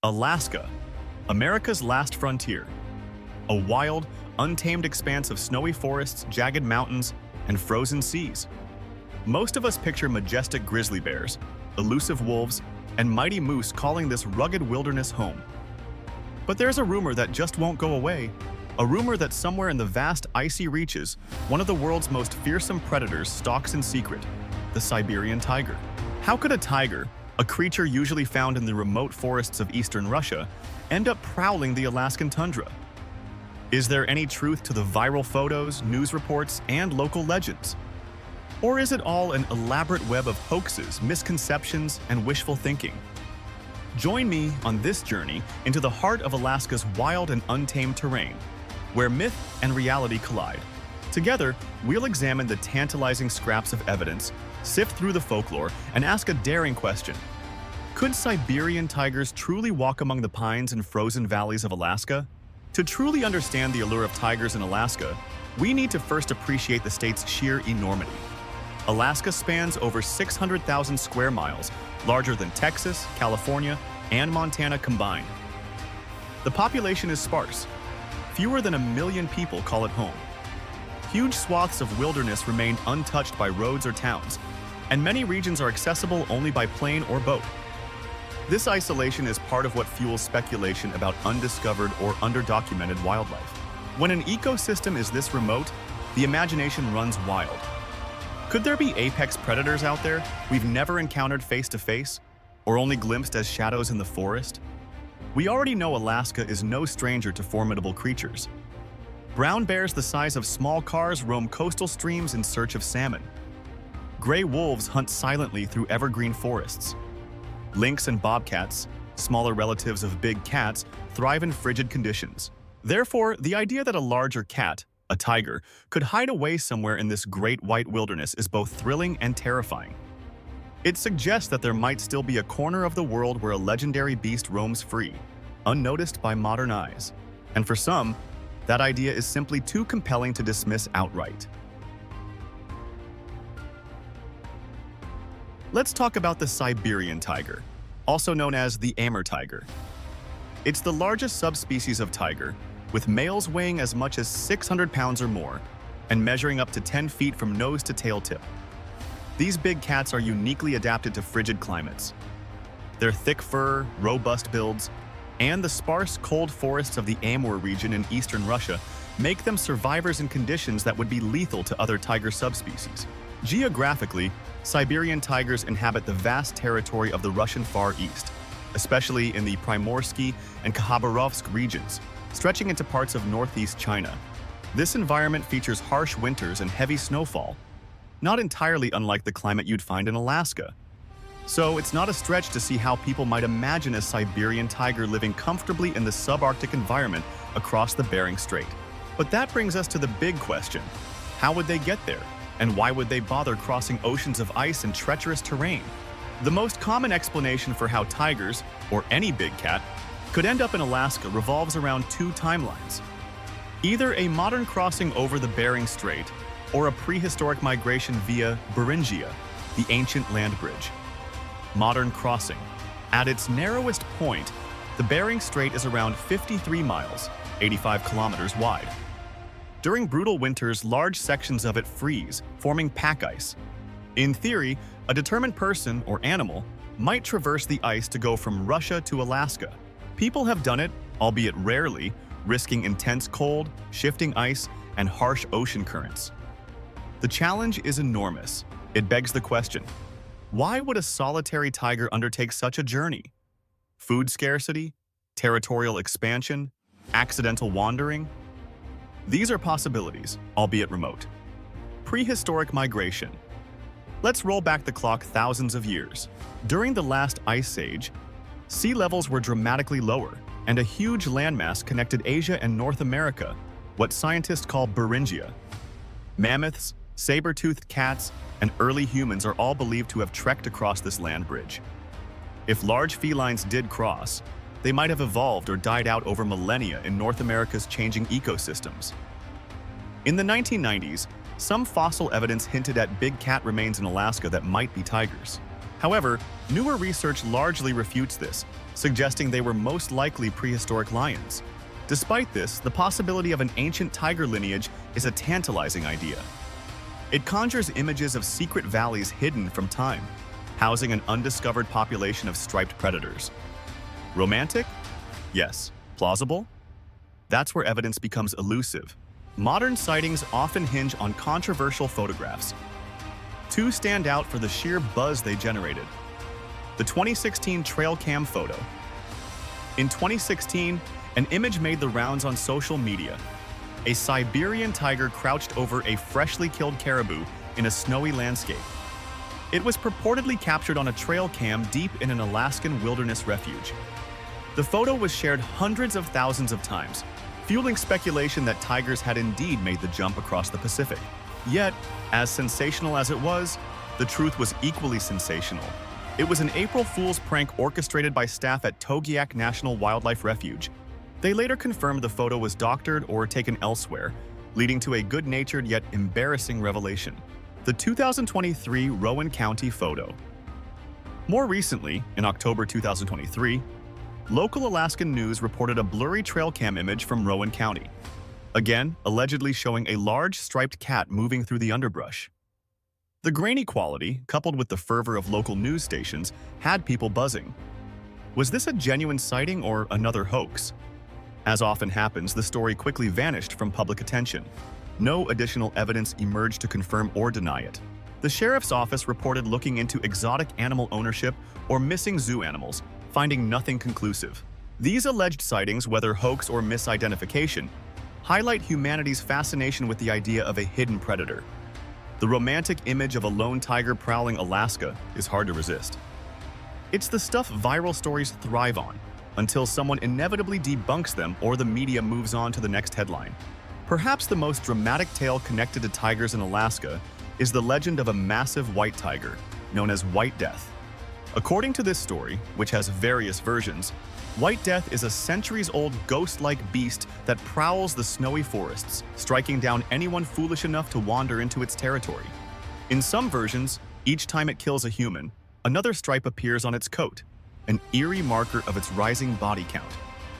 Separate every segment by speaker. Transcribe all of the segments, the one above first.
Speaker 1: Alaska, America's last frontier. A wild, untamed expanse of snowy forests, jagged mountains, and frozen seas. Most of us picture majestic grizzly bears, elusive wolves, and mighty moose calling this rugged wilderness home. But there's a rumor that just won't go away. A rumor that somewhere in the vast icy reaches, one of the world's most fearsome predators stalks in secret, the Siberian tiger. How could a tiger, a creature usually found in the remote forests of eastern Russia, end up prowling the Alaskan tundra? Is there any truth to the viral photos, news reports, and local legends? Or is it all an elaborate web of hoaxes, misconceptions, and wishful thinking? Join me on this journey into the heart of Alaska's wild and untamed terrain, where myth and reality collide. Together, we'll examine the tantalizing scraps of evidence, sift through the folklore, and ask a daring question. Could Siberian tigers truly walk among the pines and frozen valleys of Alaska? To truly understand the allure of tigers in Alaska, we need to first appreciate the state's sheer enormity. Alaska spans over 600,000 square miles, larger than Texas, California, and Montana combined. The population is sparse. Fewer than 1 million people call it home. Huge swaths of wilderness remain untouched by roads or towns, and many regions are accessible only by plane or boat. This isolation is part of what fuels speculation about undiscovered or underdocumented wildlife. When an ecosystem is this remote, the imagination runs wild. Could there be apex predators out there we've never encountered face-to-face, or only glimpsed as shadows in the forest? We already know Alaska is no stranger to formidable creatures. Brown bears the size of small cars roam coastal streams in search of salmon. Gray wolves hunt silently through evergreen forests. Lynx and bobcats, smaller relatives of big cats, thrive in frigid conditions. Therefore, the idea that a larger cat, a tiger, could hide away somewhere in this great white wilderness is both thrilling and terrifying. It suggests that there might still be a corner of the world where a legendary beast roams free, unnoticed by modern eyes. And for some, that idea is simply too compelling to dismiss outright. Let's talk about the Siberian tiger, also known as the Amur tiger. It's the largest subspecies of tiger, with males weighing as much as 600 pounds or more and measuring up to 10 feet from nose to tail tip. These big cats are uniquely adapted to frigid climates. Their thick fur, robust builds, and the sparse, cold forests of the Amur region in eastern Russia make them survivors in conditions that would be lethal to other tiger subspecies. Geographically, Siberian tigers inhabit the vast territory of the Russian Far East, especially in the Primorsky and Khabarovsk regions, stretching into parts of northeast China. This environment features harsh winters and heavy snowfall, not entirely unlike the climate you'd find in Alaska. So it's not a stretch to see how people might imagine a Siberian tiger living comfortably in the subarctic environment across the Bering Strait. But that brings us to the big question: how would they get there? And why would they bother crossing oceans of ice and treacherous terrain? The most common explanation for how tigers, or any big cat, could end up in Alaska revolves around two timelines. Either a modern crossing over the Bering Strait, or a prehistoric migration via Beringia, the ancient land bridge. Modern crossing. At its narrowest point, the Bering Strait is around 53 miles, 85 kilometers wide. During brutal winters, large sections of it freeze, forming pack ice. In theory, a determined person or animal might traverse the ice to go from Russia to Alaska. People have done it, albeit rarely, risking intense cold, shifting ice, and harsh ocean currents. The challenge is enormous. It begs the question: why would a solitary tiger undertake such a journey? Food scarcity? Territorial expansion? Accidental wandering? These are possibilities, albeit remote. Prehistoric migration. Let's roll back the clock thousands of years. During the last ice age, sea levels were dramatically lower, and a huge landmass connected Asia and North America, what scientists call Beringia. Mammoths, saber-toothed cats, and early humans are all believed to have trekked across this land bridge. If large felines did cross, they might have evolved or died out over millennia in North America's changing ecosystems. In the 1990s, some fossil evidence hinted at big cat remains in Alaska that might be tigers. However, newer research largely refutes this, suggesting they were most likely prehistoric lions. Despite this, the possibility of an ancient tiger lineage is a tantalizing idea. It conjures images of secret valleys hidden from time, housing an undiscovered population of striped predators. Romantic? Yes. Plausible? That's where evidence becomes elusive. Modern sightings often hinge on controversial photographs. Two stand out for the sheer buzz they generated. The 2016 trail cam photo. In 2016, an image made the rounds on social media. A Siberian tiger crouched over a freshly killed caribou in a snowy landscape. It was purportedly captured on a trail cam deep in an Alaskan wilderness refuge. The photo was shared hundreds of thousands of times, fueling speculation that tigers had indeed made the jump across the Pacific. Yet, as sensational as it was, the truth was equally sensational. It was an April Fool's prank orchestrated by staff at Togiak National Wildlife Refuge. They later confirmed the photo was doctored or taken elsewhere, leading to a good-natured yet embarrassing revelation: the 2023 Rowan County photo. More recently, in October 2023, local Alaskan news reported a blurry trail cam image from Rowan County, again allegedly showing a large striped cat moving through the underbrush. The grainy quality, coupled with the fervor of local news stations, had people buzzing. Was this a genuine sighting or another hoax? As often happens, the story quickly vanished from public attention. No additional evidence emerged to confirm or deny it. The sheriff's office reported looking into exotic animal ownership or missing zoo animals, finding nothing conclusive. These alleged sightings, whether hoax or misidentification, highlight humanity's fascination with the idea of a hidden predator. The romantic image of a lone tiger prowling Alaska is hard to resist. It's the stuff viral stories thrive on, until someone inevitably debunks them or the media moves on to the next headline. Perhaps the most dramatic tale connected to tigers in Alaska is the legend of a massive white tiger, known as White Death. According to this story, which has various versions, White Death is a centuries-old ghost-like beast that prowls the snowy forests, striking down anyone foolish enough to wander into its territory. In some versions, each time it kills a human, another stripe appears on its coat, an eerie marker of its rising body count.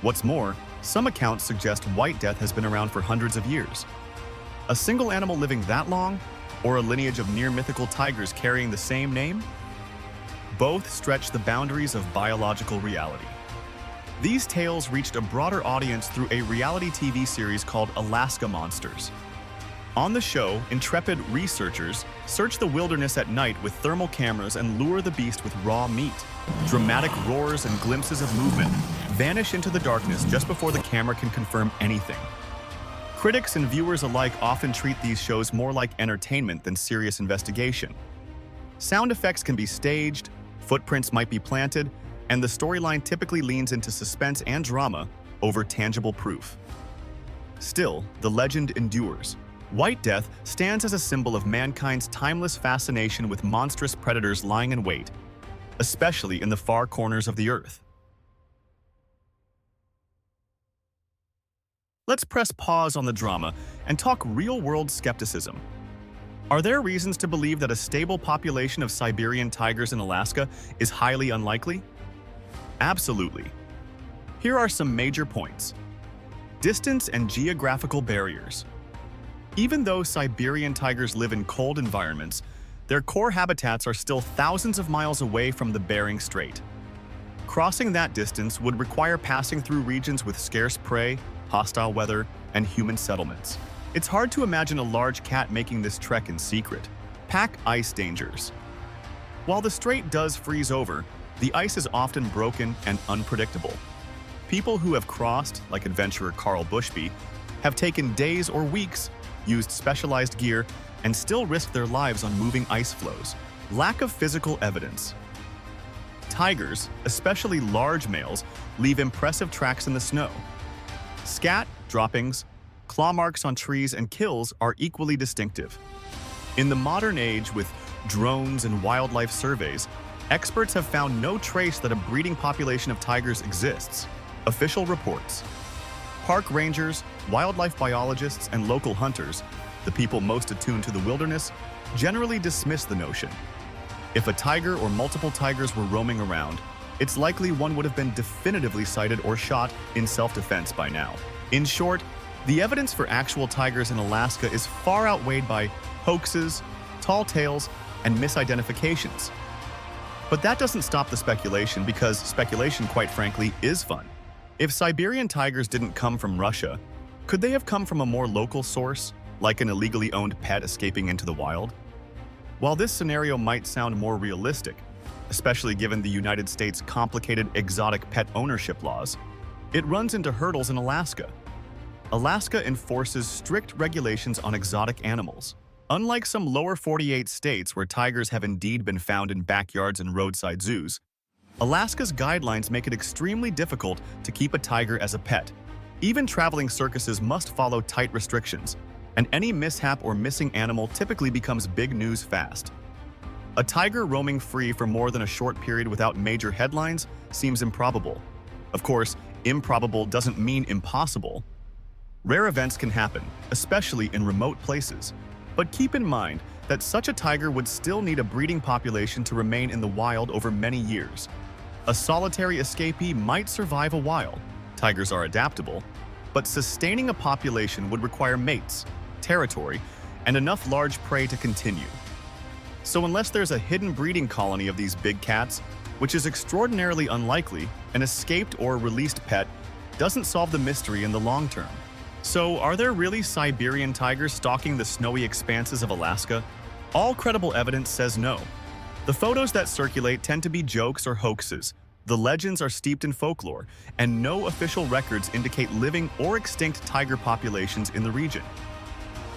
Speaker 1: What's more, some accounts suggest White Death has been around for hundreds of years. A single animal living that long, or a lineage of near-mythical tigers carrying the same name? Both stretch the boundaries of biological reality. These tales reached a broader audience through a reality TV series called Alaska Monsters. On the show, intrepid researchers search the wilderness at night with thermal cameras and lure the beast with raw meat. Dramatic roars and glimpses of movement vanish into the darkness just before the camera can confirm anything. Critics and viewers alike often treat these shows more like entertainment than serious investigation. Sound effects can be staged, footprints might be planted, and the storyline typically leans into suspense and drama over tangible proof. Still, the legend endures. White Death stands as a symbol of mankind's timeless fascination with monstrous predators lying in wait, especially in the far corners of the earth. Let's press pause on the drama and talk real-world skepticism. Are there reasons to believe that a stable population of Siberian tigers in Alaska is highly unlikely? Absolutely. Here are some major points. Distance and geographical barriers. Even though Siberian tigers live in cold environments, their core habitats are still thousands of miles away from the Bering Strait. Crossing that distance would require passing through regions with scarce prey, hostile weather, and human settlements. It's hard to imagine a large cat making this trek in secret. Pack ice dangers. While the strait does freeze over, the ice is often broken and unpredictable. People who have crossed, like adventurer Carl Bushby, have taken days or weeks, used specialized gear, and still risked their lives on moving ice floes. Lack of physical evidence. Tigers, especially large males, leave impressive tracks in the snow. Scat, droppings, claw marks on trees, and kills are equally distinctive. In the modern age, with drones and wildlife surveys, experts have found no trace that a breeding population of tigers exists. Official reports. Park rangers, wildlife biologists, and local hunters, the people most attuned to the wilderness, generally dismiss the notion. If a tiger or multiple tigers were roaming around, it's likely one would have been definitively sighted or shot in self-defense by now. In short, the evidence for actual tigers in Alaska is far outweighed by hoaxes, tall tales, and misidentifications. But that doesn't stop the speculation, because speculation, quite frankly, is fun. If Siberian tigers didn't come from Russia, could they have come from a more local source, like an illegally owned pet escaping into the wild? While this scenario might sound more realistic, especially given the United States' complicated exotic pet ownership laws, it runs into hurdles in Alaska. Alaska enforces strict regulations on exotic animals. Unlike some lower 48 states where tigers have indeed been found in backyards and roadside zoos, Alaska's guidelines make it extremely difficult to keep a tiger as a pet. Even traveling circuses must follow tight restrictions, and any mishap or missing animal typically becomes big news fast. A tiger roaming free for more than a short period without major headlines seems improbable. Of course, improbable doesn't mean impossible. Rare events can happen, especially in remote places, but keep in mind that such a tiger would still need a breeding population to remain in the wild over many years. A solitary escapee might survive a while. Tigers are adaptable, but sustaining a population would require mates, territory, and enough large prey to continue. So unless there's a hidden breeding colony of these big cats, which is extraordinarily unlikely, an escaped or released pet doesn't solve the mystery in the long term. So are there really Siberian tigers stalking the snowy expanses of Alaska? All credible evidence says no. The photos that circulate tend to be jokes or hoaxes. The legends are steeped in folklore, and no official records indicate living or extinct tiger populations in the region.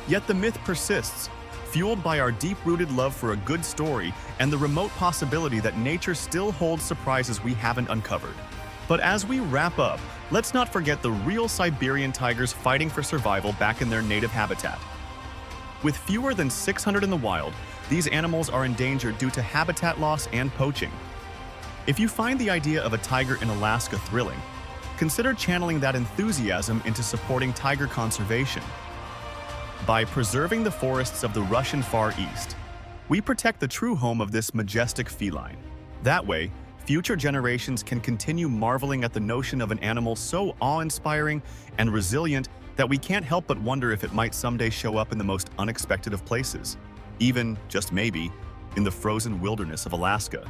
Speaker 1: Yet the myth persists, fueled by our deep-rooted love for a good story and the remote possibility that nature still holds surprises we haven't uncovered. But as we wrap up, let's not forget the real Siberian tigers fighting for survival back in their native habitat. With fewer than 600 in the wild, these animals are endangered due to habitat loss and poaching. If you find the idea of a tiger in Alaska thrilling, consider channeling that enthusiasm into supporting tiger conservation. By preserving the forests of the Russian Far East, we protect the true home of this majestic feline. That way, future generations can continue marveling at the notion of an animal so awe-inspiring and resilient that we can't help but wonder if it might someday show up in the most unexpected of places, even, just maybe, in the frozen wilderness of Alaska.